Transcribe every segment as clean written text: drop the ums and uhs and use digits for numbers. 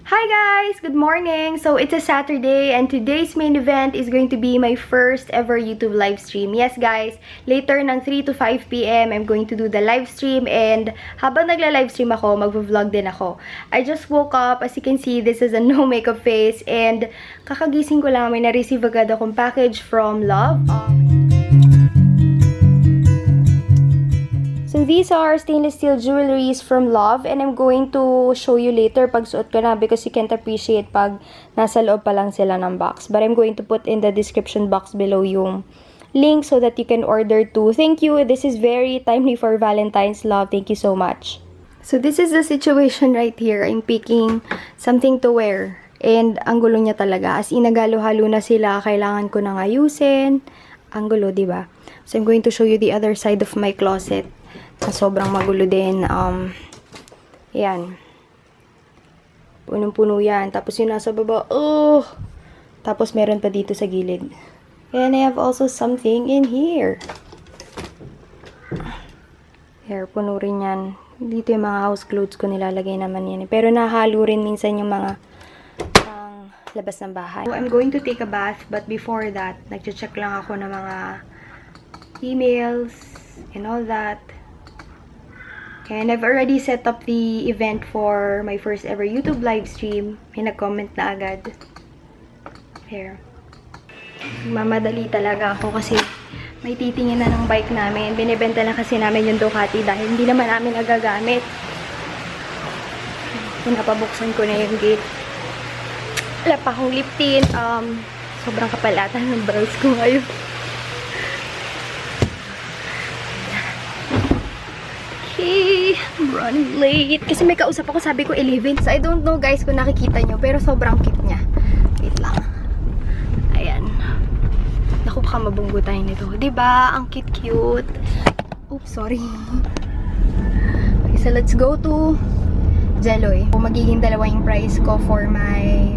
Hi guys! Good morning! So, it's a Saturday and today's main event is going to be my first ever YouTube live stream. Yes guys, later ng 3 to 5 p.m. I'm going to do the live stream and habang nagla-live stream ako, mag-vlog din ako. I just woke up. As you can see, this is a no makeup face and kakagising ko lang, may na-receive agad akong package from Love. So, these are stainless steel jewelries from Love and I'm going to show you later pag suot ko na because you can't appreciate pag nasa loob pa lang sila ng box. But I'm going to put in the description box below yung link so that you can order too. Thank you. This is very timely for Valentine's, Love. Thank you so much. So, this is the situation right here. I'm picking something to wear. And ang gulo niya talaga. As in, nagalo-halo na sila. Kailangan ko nang ayusin. Ang gulo, diba? So, I'm going to show you the other side of my closet. Sobrang magulo din. Yan. Punong-puno yan. Tapos yung nasa baba, tapos meron pa dito sa gilid. And I have also something in here. Here, puno rin yan. Dito yung mga house clothes ko nilalagay naman yan. Pero nahalo rin minsan yung mga labas ng bahay. So, I'm going to take a bath. But before that, nag-check lang ako ng mga emails and all that. And I've already set up the event for my first ever YouTube live stream. May nag-comment na agad. Here. Mamadali talaga ako kasi may titingin na ng bike namin. Binibenta na kasi namin yung Ducati dahil hindi naman namin nagagamit. Pinapabuksan ko na yung gate. Wala pa akong lip tint. Sobrang kapalatan ng brows ko ngayon. Okay, I'm running late. Kasi may kausap ako, sabi ko 11. So, I don't know guys kung nakikita nyo, pero sobrang cute niya. Wait lang. Ayan. Naku, baka mabunggo tayo nito. Diba? Ang cute-cute. Oops, sorry. Okay, so let's go to Jeloy. Magiging dalawa yung price ko for my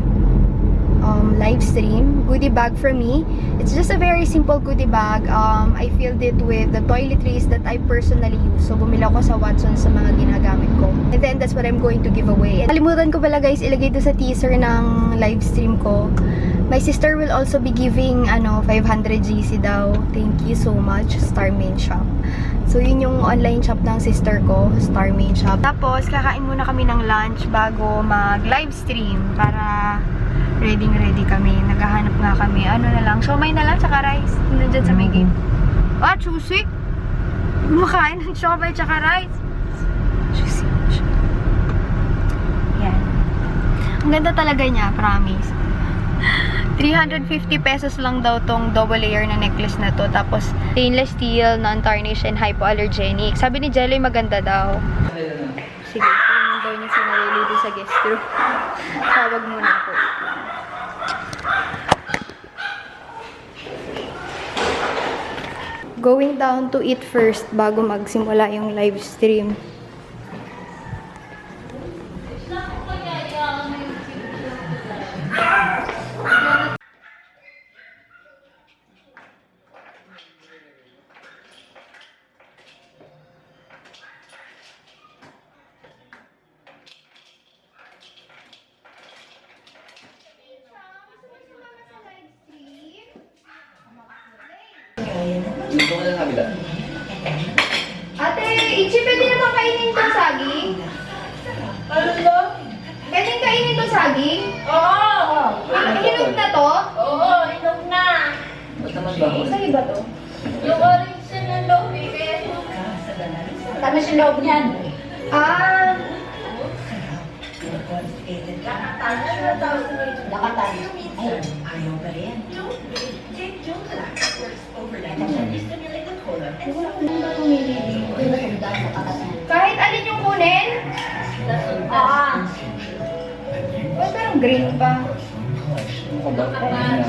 live stream. Goodie bag for me. It's just a very simple goodie bag. I filled it with the toiletries that I personally use. So, bumili ako sa Watsons sa mga ginagamit ko. And then, that's what I'm going to give away. And kalimutan ko pala guys, ilagay ito sa teaser ng live stream ko. My sister will also be giving, 500 GC daw. Thank you so much, Starmain Shop. So, yun yung online shop ng sister ko, Starmain Shop. Tapos, kakain muna kami ng lunch bago mag-live stream para ready kami. Naghahanap nga kami. Ano na lang, siomay na lang, tsaka rice. Nandyan sa may game. Chusi! Kumakain ng siomay tsaka rice. Chusi. Yan. Ang ganda talaga niya, promise. 350 pesos lang daw tong double layer na necklace na to. Tapos, stainless steel, non-tarnish, and hypoallergenic. Sabi ni Jelly, maganda daw. Sige, tingnan daw niya si Marilyn sa guest room. Tawag muna ako. Going down to eat first bago magsimula yung live stream. Dito ka na sa kabila. Ate, Ichi, pwede naman kainin itong saging? Ano to? Pwede kainin itong saging? Oo! Hinog na to? Oo, inog na. Basta mas bago. Saan iba to? Yung orange na loob, eh. Tamis yung loob niyan. Ah, Lakatan. Ano na tawag sa mga? Lakatan. Ayun. Ayaw pa rin. Take Jomalac works overnight to gently stimulate the colon and kahit alin yung kunin? Ba't parang green pa? Kabak pa rin na.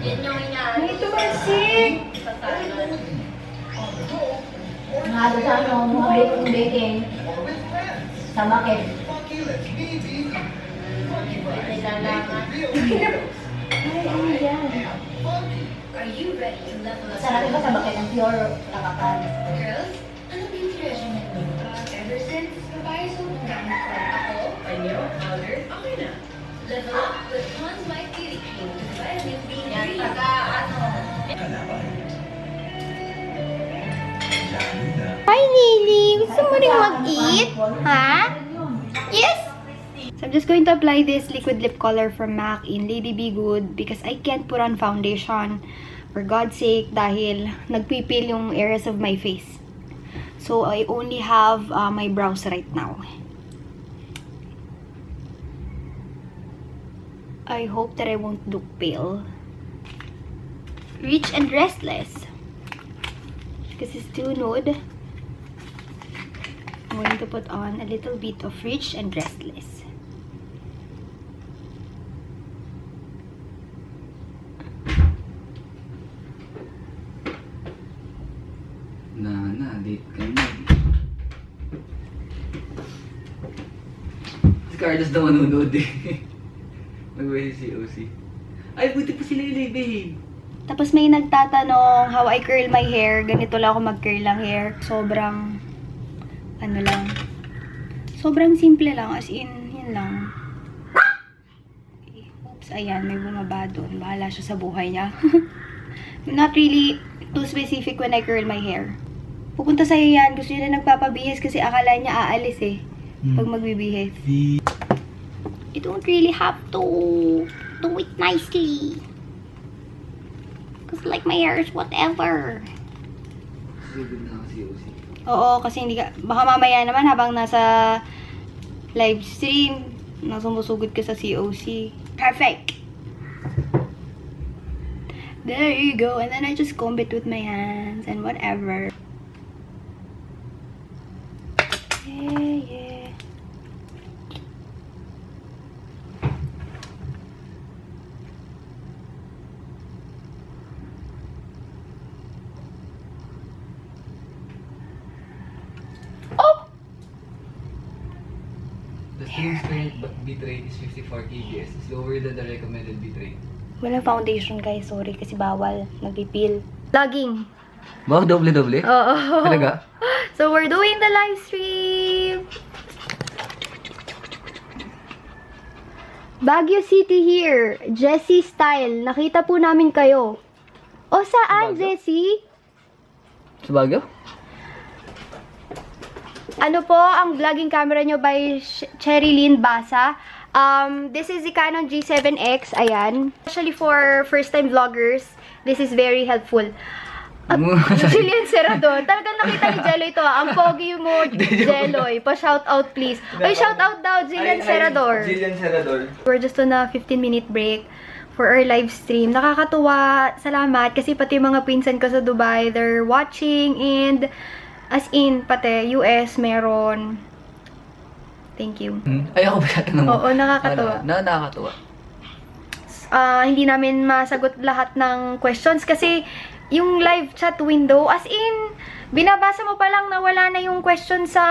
Yan yung inaano. May tumalsik! Nado sa ano, mga baking. Sa bakit? Nilalaman. Ay, ano yan? Are you ready to level up? Sarap ba sa bakit ng pure lakatan? Girls, ano beauty regimen mo? Ever since babae so gamit ko ako, panyo, powder, okay na Developed the Pond's My Beauty Cream with vitamin B3. Yan, taga ano. Kalaban. Lalo na. Hi, Lily! Gusto mo rin mag-eat? Ha? Yes? So, I'm just going to apply this liquid lip color from MAC in Lady Be Good because I can't put on foundation. For God's sake, dahil nagpipil yung areas of my face. So, I only have my brows right now. I hope that I won't look pale. Rich and Restless. Because it's too nude. I'm going to put on a little bit of Rich and Restless. Date ka na. Si Carlos daw manunood eh. Mag-way si OC. Ay, buti pa sila yung babe. Tapos may nagtatanong how I curl my hair. Ganito lang ako mag-curl lang hair. Sobrang, ano lang. Sobrang simple lang. As in, yun lang. Okay. Oops, ayan. May bumaba doon. Bahala siya sa buhay niya. Not really too specific when I curl my hair. Pupunta sa'yo yan. Gusto niya na nagpapabihis kasi akala niya aalis eh. Pag magbibihis. You don't really have to do it nicely. Because like my hair is whatever. Sigod na ako si OC. Oo, kasi hindi ka... Baka mamaya naman habang nasa live stream, nasumusugod ka sa COC. Perfect! There you go. And then I just comb it with my hands and whatever. Yeah, yeah. Oh! The student's current bitrate is 54 kbs. It's lower than the recommended bitrate. Walang foundation guys. Sorry kasi bawal. Nagpipil. Vlogging. Wow, doble-doble? Oo. Talaga? So, we're doing the live stream. Baguio City here. Jessie Style. Nakita po namin kayo. O, saan, Baguio? Jessie? Sa Baguio? Ano po ang vlogging camera nyo by Cherilyn Basa? This is the Canon G7X. Ayan. Especially for first-time vloggers, this is very helpful. Jillian Serrador. Talagang nakita ni Jelloy to. Ang pogi mo, Jelloy. Pa-shoutout please. Oy, shoutout daw, Jillian Serrador. Jillian Serrador. We're just on a 15-minute break for our live stream. Nakakatuwa. Salamat. Kasi pati yung mga pinsan ko sa Dubai, they're watching and as in, pati US meron. Thank you. Ay, ako ba tatanong mo? Oo, nakakatuwa. Nakakatuwa. Hindi namin masagot lahat ng questions kasi yung live chat window, as in, binabasa mo pa lang na wala na yung question sa,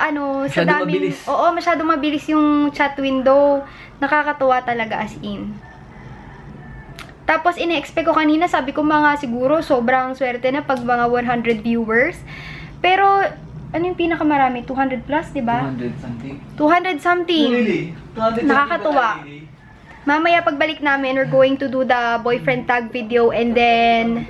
ano, sa Masyadong daming... mabilis. Oo, masyadong mabilis yung chat window. Nakakatuwa talaga, as in. Tapos, ine-expect ko kanina, sabi ko mga siguro, sobrang swerte na pag mga 100 viewers. Pero, ano yung pinakamarami? 200 plus, di ba? 200 something. 200 something. Really? 200 Nakakatuwa. Mamaya pagbalik namin, we're going to do the boyfriend tag video and then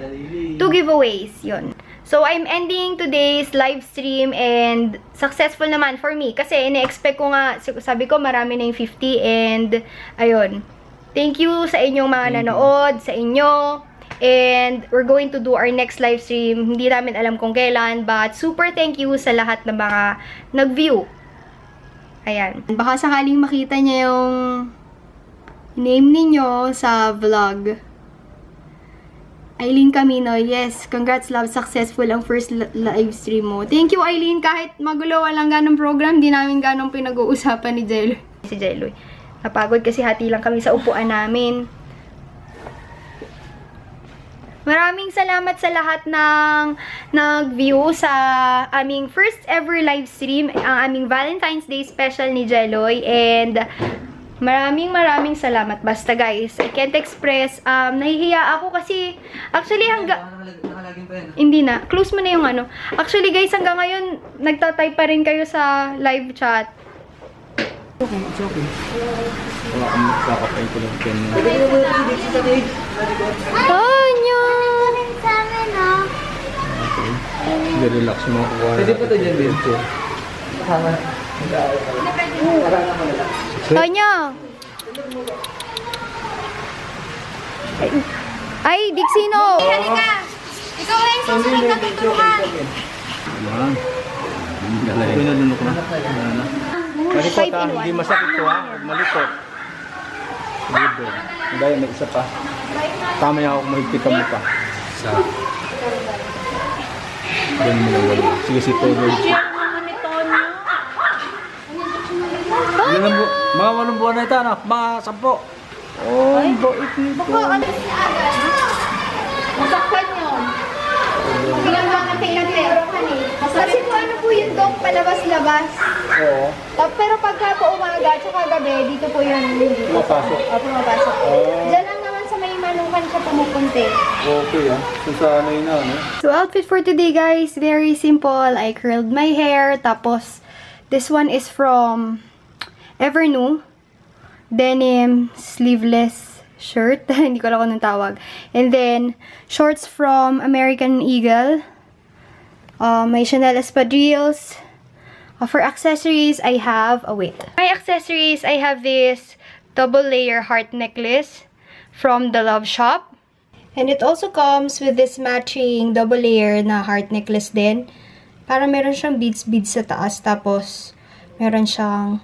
2 giveaways. Yun. So, I'm ending today's live stream and successful naman for me. Kasi, ine-expect ko nga, sabi ko, marami na yung 50 and, ayun. Thank you sa inyong mga nanood, sa inyo. And, we're going to do our next live stream. Hindi namin alam kung kailan, but super thank you sa lahat ng mga nag-view. Ayan. Baka sakaling makita niya yung name ninyo sa vlog. Eileen Camino, yes. Congrats, love. Successful ang first live stream mo. Thank you, Eileen. Kahit magulo, walang ganong program, di namin ganong pinag-uusapan ni Jelloy. Si Jelloy. Napagod kasi hati lang kami sa upuan namin. Maraming salamat sa lahat ng nag-view sa aming first ever live stream, ang aming Valentine's Day special ni Jelloy. And maraming salamat. Basta guys, I can't express. Nahihiya ako kasi actually Nakalagin pa yan. hindi na. Close mo na yung ano. Actually guys, hanggang ngayon nagtatype pa rin kayo sa live chat. Okay, it's okay. Wala kang magkakapay ko lang pen. Anya! Okay. Hindi, relax mo kukuha. Pwede pa ito dyan, Bill. Tama. Anya! Ay, Dixino! Halika! Ikaw na yung susunod na tutulungan! Ayan. Pinadunok na. Malikot ha, hindi masakit to ha. Malikot. Libre. Dahil may isa pa. Tama niya ako mahigpitan mo pa. Isa. Ganun mo lang gawin. Sige, si Todo. Mga walong buwan na ito, anak. Mga 10. Oh, bait nito. Masaktan yun. Tingnan mo ang tingnan eh. Kasi po ano po yun dong palabas-labas. Oo. Pero pagka po umaga at saka gabi, dito po yun. Mapasok. Pumapasok. Oh. Diyan lang naman sa may manukan siya pumupunti. Okay ah. So sa ano yun na, no? So, outfit for today, guys. Very simple. I curled my hair. Tapos, this one is from Evernew. Denim sleeveless shirt. Hindi ko alam kung anong tawag. And then, shorts from American Eagle. My Chanel espadrilles. For accessories, I have... Oh, wait. My accessories, I have this double layer heart necklace from the Love Shop. And it also comes with this matching double layer na heart necklace din. Para meron siyang beads sa taas. Tapos, meron siyang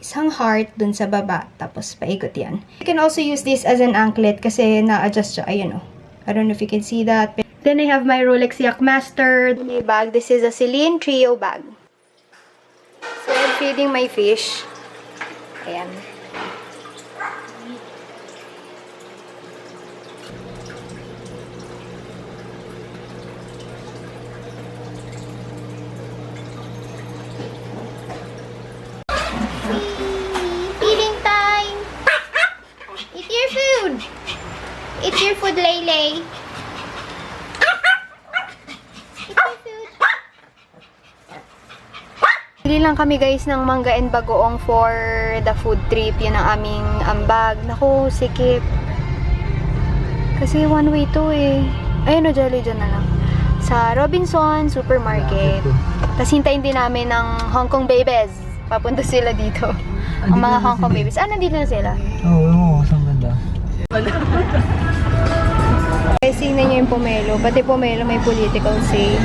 isang heart dun sa baba. Tapos, paikot yan. You can also use this as an anklet kasi na-adjust siya. Ayan o. I don't know if you can see that. Then, I have my Rolex Yak Master. My bag. This is a Celine Trio bag. So, I'm feeding my fish. Ayan. Feeding time! Eat your food! Eat your food, Laylay. Eat your food. Bili lang kami guys ng mangga and bagoong for the food trip. Yun ang aming ambag. Naku, sikip. Kasi one way to eh. Ayun o, Jolly dyan na lang. Sa Robinson Supermarket. Tapos hintayin din namin ng Hong Kong babies. Papunta sila dito. Ang mga Hong Kong babies. Ah, nandito na sila. Oo, saan ganda. Guys, tingnan nyo yung pomelo. Pati pomelo may political say.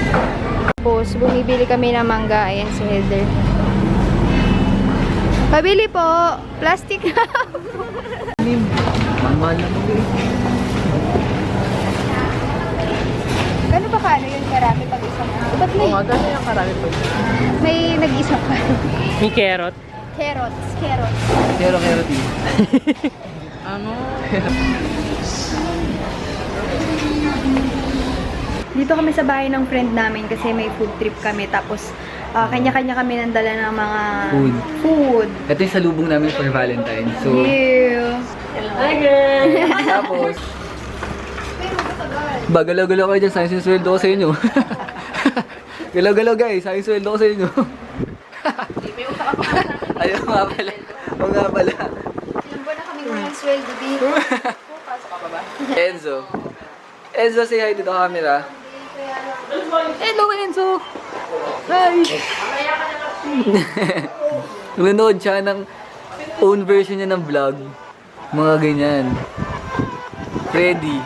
Tapos, bumibili kami ng mangga. Ayan si Heather. Pabili po! Plastic na! Mahal na mo eh. Gano'n ba kaano yun karami pag isang ano? Ba't may, gano'n yung karami po. may nag-isa pa? May carrot. Carrots. Carrots. Pero din. Ano? Dito kami sa bahay ng friend namin kasi may food trip kami. Tapos, kanya-kanya kami nandala ng mga food. Ito yung salubong namin for Valentine's. So, Ew. Hi girl! tapos, galaw-galaw kayo dyan. Sayang yung sweldo ko sa inyo. Galaw-galaw guys. Sayang yung sweldo ko sa inyo. Ayaw nga pala. Oo nga pala. Ilang buwan na kami walang sweldo dito. Pasok ka pa ba? Enzo. Enzo, say hi to the camera. Hello, Enzo! Hi! Nanonood siya ng own version niya ng vlog. Mga ganyan. Freddy.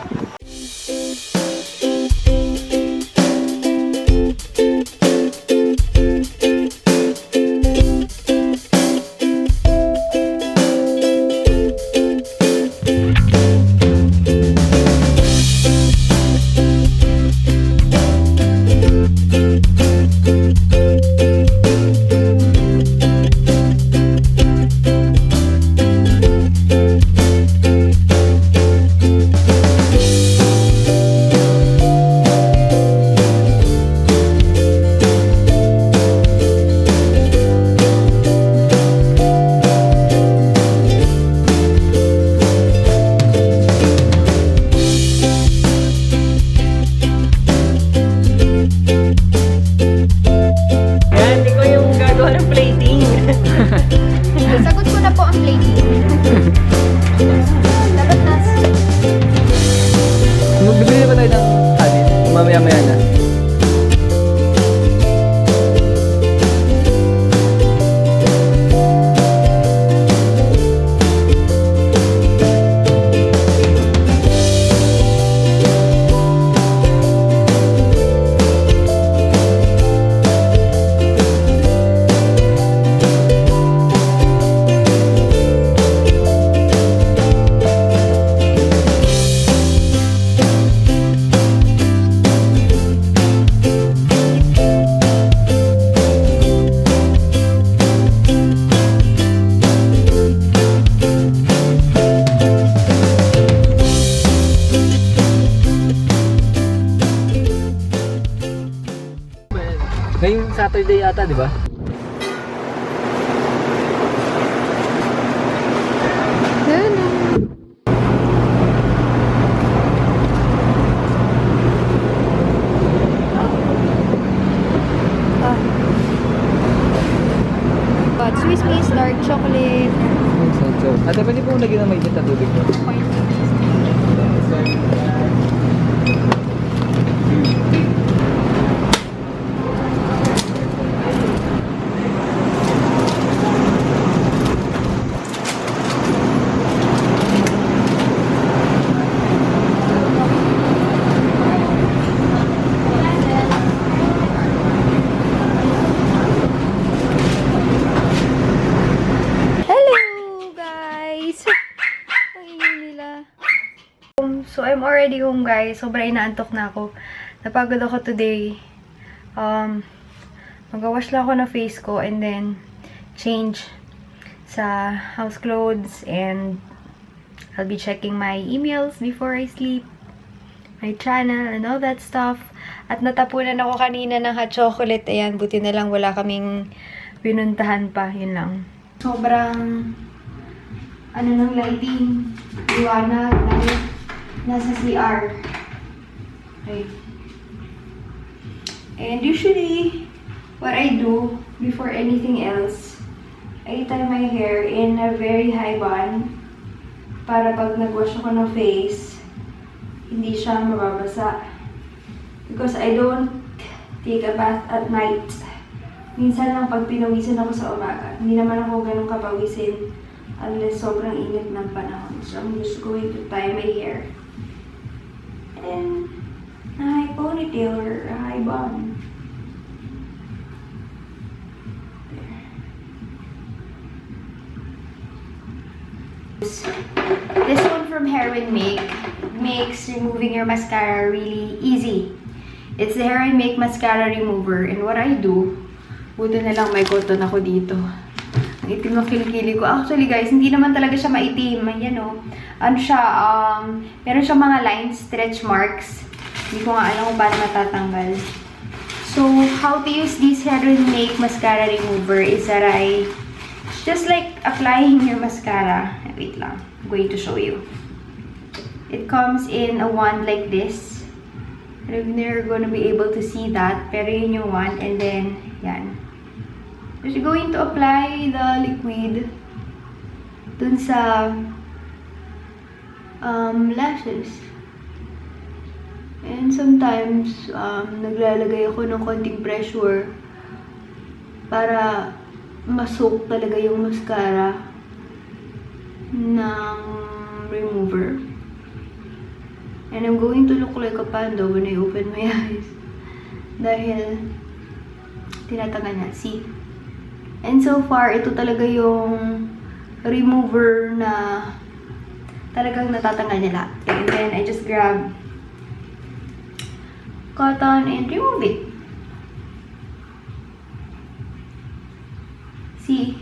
Saturday yata, di ba? Got Swiss Miss dark chocolate. Ate, pwede po lagyan ng mainit na tubig mo? Hello, guys! Ang ingay nila. So, I'm already home, guys. Sobrang inaantok na ako. Napagod ako today. Mag-wash lang ako ng face ko and then change sa house clothes and I'll be checking my emails before I sleep. My channel and all that stuff. At natapunan ako kanina ng hot chocolate. Ayan, buti na lang wala kaming pinuntahan pa. Yun lang. Sobrang ano ng lighting. Liwanag. Nasa CR. Okay. And usually, what I do before anything else, I tie my hair in a very high bun para pag nag-wash ako ng face, hindi siya mababasa. Because I don't take a bath at night. Minsan lang pag pinawisan ako sa umaga. Hindi naman ako ganun kapawisin unless sobrang init ng panahon. So I'm just going to tie my hair. And a high ponytail or a high bun. This one from Hair and Make makes removing your mascara really easy. It's the Hair and Make Mascara Remover. And what I do, buti na lang may cotton ako dito. Ang itim ng kilikili ko. Actually guys, hindi naman talaga siya maitim. Ayan o. Ano siya, meron siya mga lines, stretch marks. Hindi ko nga alam kung paano matatanggal. So, how to use this Hair and Make Mascara Remover is that just like applying your mascara. Wait lang. I'm going to show you. It comes in a wand like this. You're never gonna be able to see that. Pero yun yung wand. And then, yan. Just going to apply the liquid dun sa lashes. And sometimes, naglalagay ako ng konting pressure para masok talaga yung mascara ng remover. And I'm going to look like a panda when I open my eyes. Dahil tinatanggal niya. See? And so far, ito talaga yung remover na talagang natatanggal niya lahat. And then, I just grab cotton and remove it. See?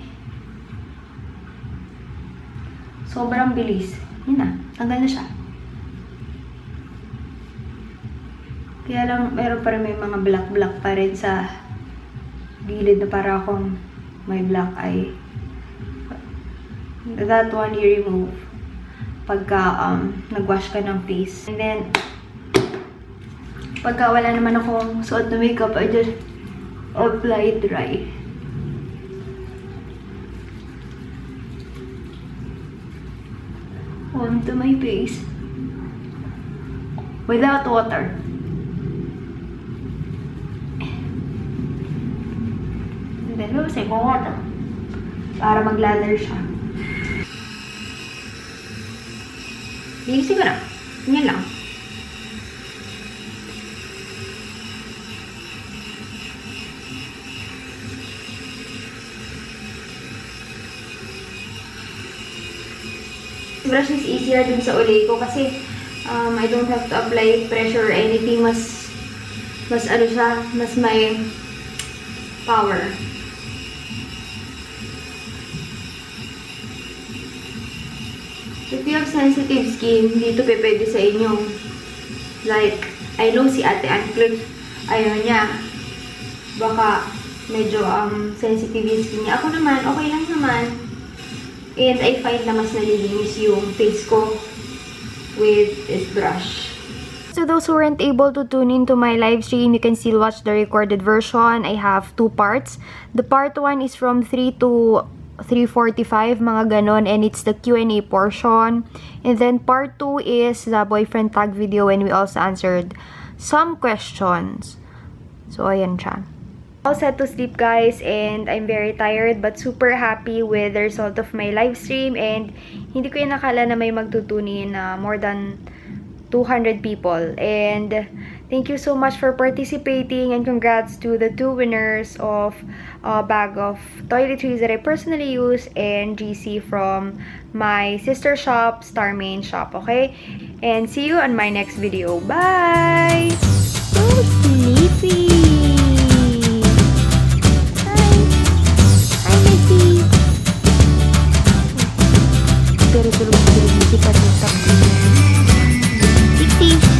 Sobrang bilis. Yun na. Tanggal na siya. Kaya lang, meron pa rin may mga black-black pa rin sa gilid na para akong may black eye. That one you remove pagka nag-wash ka ng face. And then, pagka wala naman akong suot na makeup, I just apply dry. Onto my face. Without water. And then, babasay ko water. Para mag-lather siya. Linisin ko na. Yan lang. Brush is easier dun sa ulay ko kasi I don't have to apply pressure or anything. Mas ano siya, mas may power. If you have sensitive skin, dito pwede sa inyo. Like, I know si Ate Anne ayaw niya. Baka medyo sensitive yung skin niya. Ako naman, okay lang naman. And I find na mas nalilinis yung face ko with this brush. So those who weren't able to tune into my live stream, you can still watch the recorded version. I have 2 parts. The part 1 is from 3 to 3:45, mga ganon, and it's the Q&A portion. And then part 2 is the boyfriend tag video when we also answered some questions. So ayan siya. All set to sleep, guys, and I'm very tired but super happy with the result of my live stream, and hindi ko inakala na may magtutunin na more than 200 people. And thank you so much for participating, and congrats to the 2 winners of a bag of toiletries that I personally use and GC from my sister shop, Starmain Shop, okay? And see you on my next video. Bye! So sleepy! Hi! Hi, Missy! Pero tulog-tulog si Patita. Missy!